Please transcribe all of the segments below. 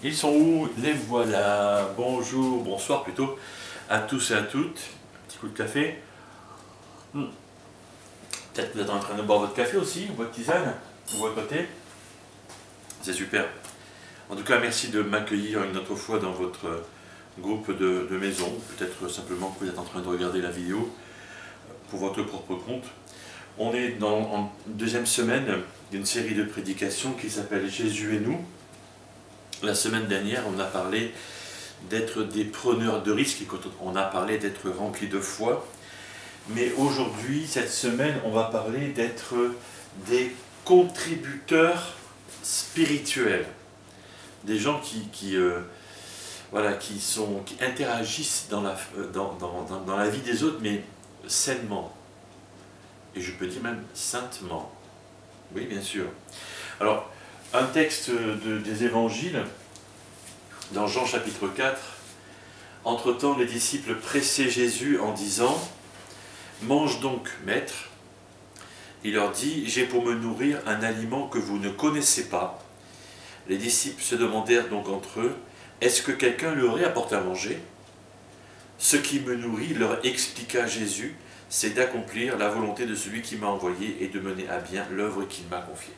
Ils sont où? Les voilà. Bonjour, bonsoir plutôt, à tous et à toutes. Un petit coup de café. Peut-être que vous êtes en train de boire votre café aussi, ou votre tisane, ou votre thé. C'est super. En tout cas, merci de m'accueillir une autre fois dans votre groupe de maison. Peut-être simplement que vous êtes en train de regarder la vidéo pour votre propre compte. On est en deuxième semaine d'une série de prédications qui s'appelle Jésus et nous. La semaine dernière, on a parlé d'être des preneurs de risques et on a parlé d'être remplis de foi. Mais aujourd'hui, cette semaine, on va parler d'être des contributeurs spirituels. Des gens qui interagissent dans la vie des autres, mais sainement. Et je peux dire même saintement. Oui, bien sûr. Alors, un texte des évangiles, dans Jean chapitre 4, « Entre-temps, les disciples pressaient Jésus en disant « Mange donc, maître ». Il leur dit « J'ai pour me nourrir un aliment que vous ne connaissez pas ». Les disciples se demandèrent donc entre eux « Est-ce que quelqu'un leur aurait apporté à manger ?» Ce qui me nourrit, leur expliqua Jésus, c'est d'accomplir la volonté de celui qui m'a envoyé et de mener à bien l'œuvre qu'il m'a confiée.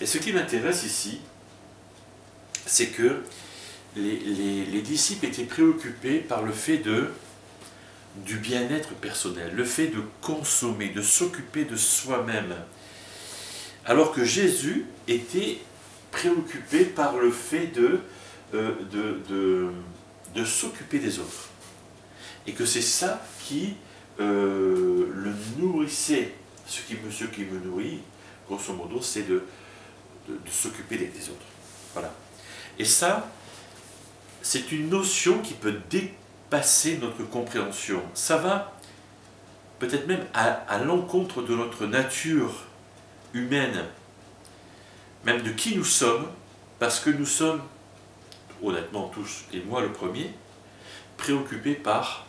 Et ce qui m'intéresse ici, c'est que les disciples étaient préoccupés par le fait du bien-être personnel, le fait de consommer, de s'occuper de soi-même. Alors que Jésus était préoccupé par le fait de s'occuper des autres. Et que c'est ça qui le nourrissait. Ce qui me nourrit, grosso modo, c'est de s'occuper des autres. Voilà. Et ça, c'est une notion qui peut dépasser notre compréhension. Ça va peut-être même à l'encontre de notre nature humaine, même de qui nous sommes, parce que nous sommes, honnêtement tous, et moi le premier, préoccupés par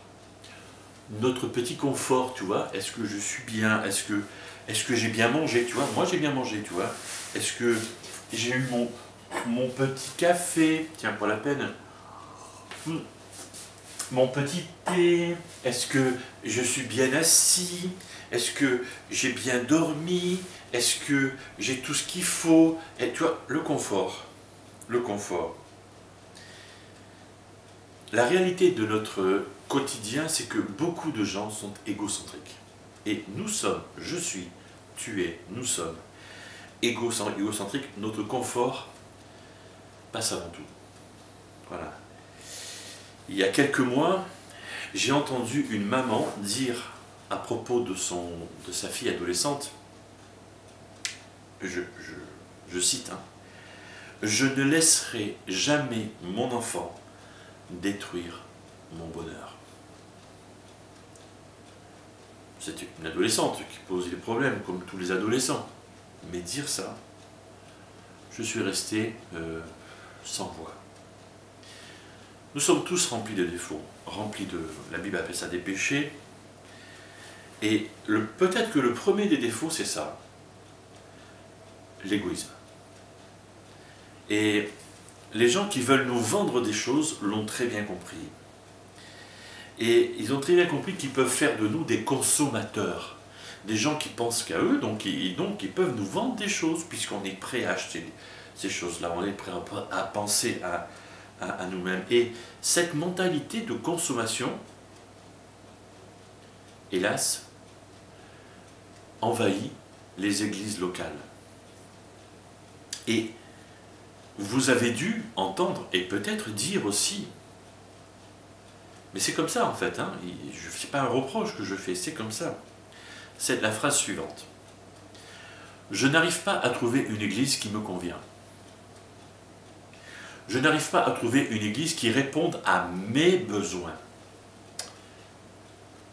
notre petit confort, tu vois. Est-ce que je suis bien? Est-ce que j'ai bien mangé, tu vois? Moi j'ai bien mangé, tu vois. Est-ce que j'ai eu mon petit café? Tiens, pas la peine. Mon petit thé? Est-ce que je suis bien assis? Est-ce que j'ai bien dormi? Est-ce que j'ai tout ce qu'il faut? Et tu vois, le confort. Le confort. La réalité de notre quotidien, c'est que beaucoup de gens sont égocentriques. Et nous sommes, je suis, tu es, nous sommes égocentriques. Notre confort passe avant tout. Voilà. Il y a quelques mois, j'ai entendu une maman dire à propos de sa fille adolescente, je cite, hein, « Je ne laisserai jamais mon enfant détruire mon bonheur. » C'est une adolescente qui pose des problèmes, comme tous les adolescents. Mais dire ça, je suis resté sans voix. Nous sommes tous remplis de défauts, remplis la Bible appelle ça des péchés. Et peut-être que le premier des défauts, c'est ça, l'égoïsme. Et les gens qui veulent nous vendre des choses l'ont très bien compris. Et ils ont très bien compris qu'ils peuvent faire de nous des consommateurs. Des gens qui pensent qu'à eux, donc ils peuvent nous vendre des choses, puisqu'on est prêt à acheter ces choses-là, on est prêt à penser à nous-mêmes. Et cette mentalité de consommation, hélas, envahit les églises locales. Et vous avez dû entendre, et peut-être dire aussi, mais c'est comme ça en fait, hein, c'est pas un reproche que je fais, c'est comme ça. C'est la phrase suivante. Je n'arrive pas à trouver une église qui me convient. Je n'arrive pas à trouver une église qui réponde à mes besoins.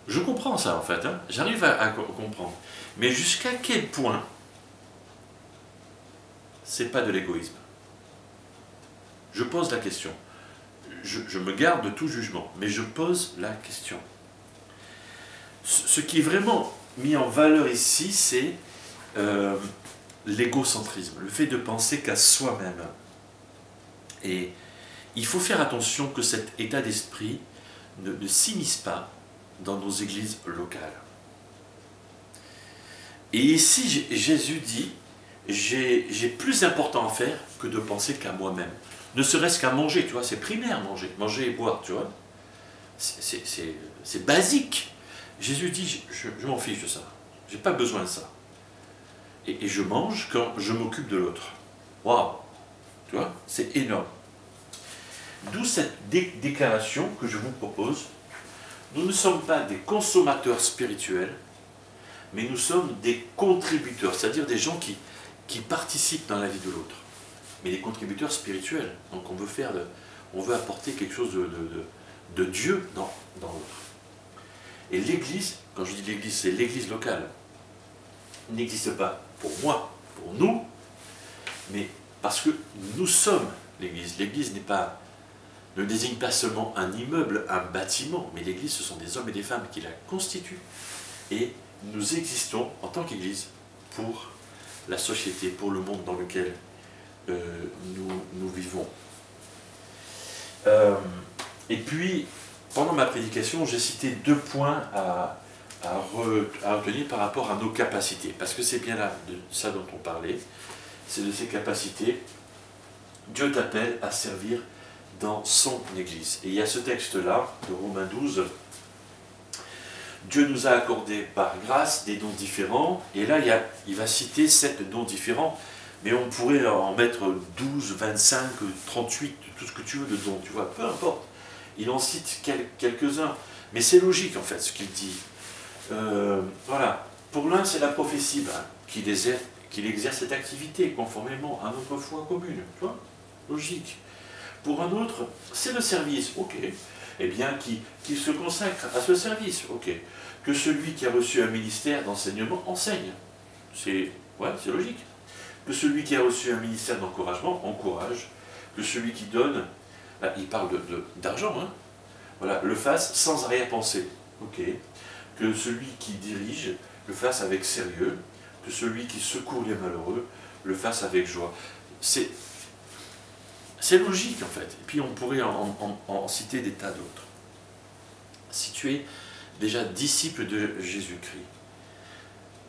Je comprends ça en fait, hein, j'arrive à comprendre. Mais jusqu'à quel point c'est pas de l'égoïsme? Je pose la question. Je me garde de tout jugement, mais je pose la question. Ce qui est vraiment mis en valeur ici, c'est l'égocentrisme, le fait de penser qu'à soi-même. Et il faut faire attention que cet état d'esprit ne s'immisce pas dans nos églises locales. Et ici, Jésus dit, j'ai plus important à faire que de penser qu'à moi-même. Ne serait-ce qu'à manger, tu vois, c'est primaire manger et boire, tu vois. C'est basique. Jésus dit, je m'en fiche de ça. Je n'ai pas besoin de ça. Et je mange quand je m'occupe de l'autre. Waouh! Tu vois, c'est énorme. D'où cette déclaration que je vous propose. Nous ne sommes pas des consommateurs spirituels, mais nous sommes des contributeurs, c'est-à-dire des gens qui participent dans la vie de l'autre. Mais des contributeurs spirituels. Donc on veut apporter quelque chose de Dieu dans l'autre. Et l'Église, quand je dis l'Église, c'est l'Église locale, n'existe pas pour moi, pour nous, mais parce que nous sommes l'Église. L'Église ne désigne pas seulement un immeuble, un bâtiment, mais l'Église, ce sont des hommes et des femmes qui la constituent. Et nous existons en tant qu'Église pour la société, pour le monde dans lequel nous vivons. Et puis, pendant ma prédication, j'ai cité 2 points à retenir par rapport à nos capacités, parce que c'est bien là de ça dont on parlait, c'est de ces capacités. Dieu t'appelle à servir dans son Église. Et il y a ce texte-là, de Romains 12, Dieu nous a accordé par grâce des dons différents, et là il va citer 7 dons différents, mais on pourrait en mettre 12, 25, 38, tout ce que tu veux de dons, tu vois, peu importe. Il en cite quelques-uns, mais c'est logique en fait ce qu'il dit. Voilà, pour l'un c'est la prophétie, qu'il exerce cette activité conformément à notre foi commune, tu vois, logique. Pour un autre, c'est le service, ok. Eh bien, qui se consacre à ce service, ok. Que celui qui a reçu un ministère d'enseignement enseigne. C'est logique. Que celui qui a reçu un ministère d'encouragement encourage. Que celui qui donne, là, il parle d'argent, hein, voilà, le fasse sans arrière-pensée, ok. Que celui qui dirige le fasse avec sérieux. Que celui qui secourt les malheureux le fasse avec joie. C'est logique en fait, et puis on pourrait en citer des tas d'autres. Si tu es déjà disciple de Jésus-Christ,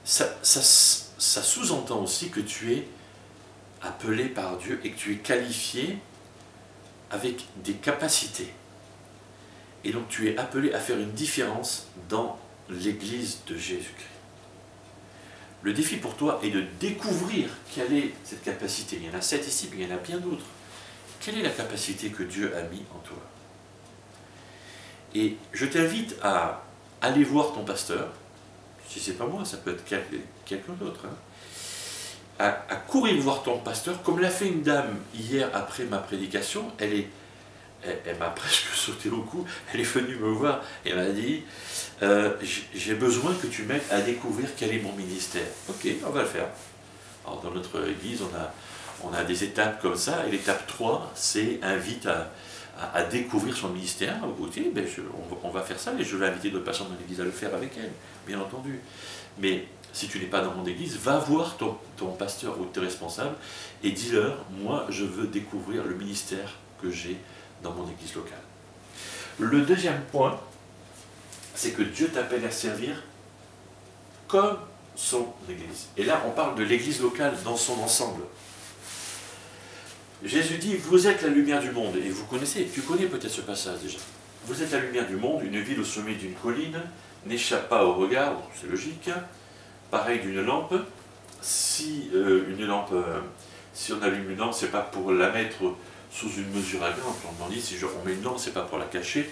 ça sous-entend aussi que tu es appelé par Dieu et que tu es qualifié avec des capacités. Et donc tu es appelé à faire une différence dans l'Église de Jésus-Christ. Le défi pour toi est de découvrir quelle est cette capacité. Il y en a 7 ici, mais il y en a bien d'autres. Quelle est la capacité que Dieu a mis en toi? Et je t'invite à aller voir ton pasteur, si ce n'est pas moi, ça peut être quelqu'un d'autre, hein, à courir voir ton pasteur, comme l'a fait une dame hier après ma prédication. Elle m'a presque sauté au cou, elle est venue me voir et m'a dit j'ai besoin que tu m'aides à découvrir quel est mon ministère. Ok, on va le faire. Alors dans notre église, on a des étapes comme ça, et l'étape 3, c'est invite à découvrir son ministère. Okay, on va faire ça, et je vais inviter d'autres personnes dans l'église à le faire avec elle, bien entendu. Mais si tu n'es pas dans mon église, va voir ton pasteur ou tes responsables et dis-leur, moi je veux découvrir le ministère que j'ai dans mon église locale. Le deuxième point, c'est que Dieu t'appelle à servir comme son église. Et là, on parle de l'église locale dans son ensemble. Jésus dit, vous êtes la lumière du monde, et tu connais peut-être ce passage déjà. Vous êtes la lumière du monde, une ville au sommet d'une colline, n'échappe pas au regard, c'est logique, pareil d'une lampe. Si on allume une lampe, c'est pas pour la mettre sous une mesure à grain, on dit, si on met une lampe, c'est pas pour la cacher,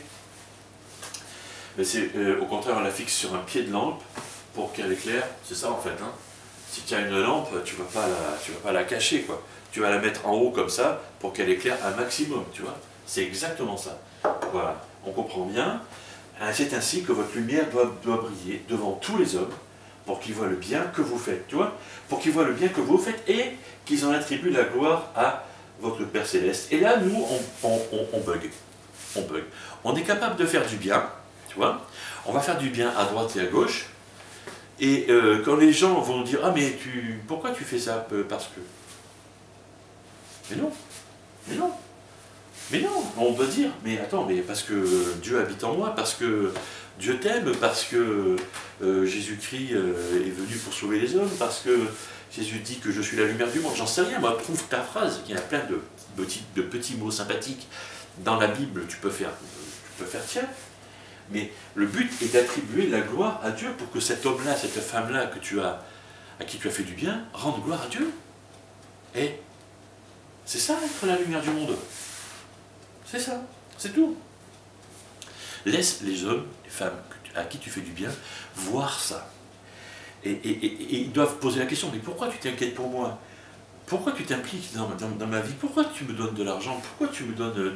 mais c'est au contraire, on la fixe sur un pied de lampe pour qu'elle éclaire, c'est ça en fait, hein. Si tu as une lampe, tu vas pas la cacher, quoi. Tu vas la mettre en haut comme ça pour qu'elle éclaire un maximum, tu vois. C'est exactement ça. Voilà, on comprend bien. C'est ainsi que votre lumière doit briller devant tous les hommes pour qu'ils voient le bien que vous faites, tu vois. Pour qu'ils voient le bien que vous faites et qu'ils en attribuent la gloire à votre Père Céleste. Et là, nous, on bug. On bug. On est capable de faire du bien, tu vois. On va faire du bien à droite et à gauche. Et quand les gens vont dire « Ah, mais pourquoi tu fais ça ?» Parce que... Mais non. Mais non, on doit dire, mais attends, mais parce que Dieu habite en moi, parce que Dieu t'aime, parce que Jésus-Christ est venu pour sauver les hommes, parce que Jésus dit que je suis la lumière du monde. J'en sais rien, moi, trouve ta phrase, il y a plein de petits mots sympathiques dans la Bible, tu peux faire tiens. Mais le but est d'attribuer la gloire à Dieu pour que cet homme-là, cette femme-là à qui tu as fait du bien, rende gloire à Dieu. Et c'est ça être la lumière du monde. C'est ça, c'est tout. Laisse les hommes, les femmes à qui tu fais du bien, voir ça. Et ils doivent poser la question, mais pourquoi tu t'inquiètes pour moi? Pourquoi tu t'impliques dans ma vie? Pourquoi tu me donnes de l'argent? Pourquoi tu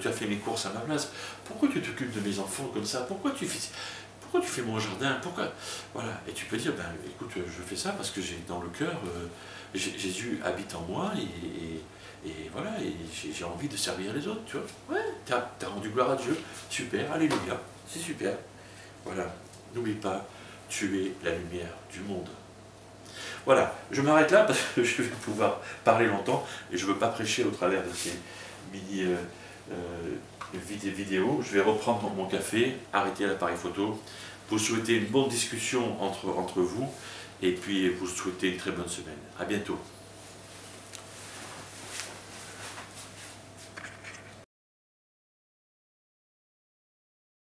as fait mes courses à ma place? Pourquoi tu t'occupes de mes enfants comme ça? Pourquoi tu fais mon jardin? Pourquoi? Voilà. Et tu peux dire, ben écoute, je fais ça parce que j'ai dans le cœur, Jésus habite en moi et voilà, et j'ai envie de servir les autres, tu vois. Ouais, t'as rendu gloire à Dieu. Super, alléluia, c'est super. Voilà. N'oublie pas, tu es la lumière du monde. Voilà, je m'arrête là parce que je vais pouvoir parler longtemps et je ne veux pas prêcher au travers de ces mini vidéos. Je vais reprendre mon café, arrêter l'appareil photo, vous souhaiter une bonne discussion entre vous et puis vous souhaiter une très bonne semaine. À bientôt.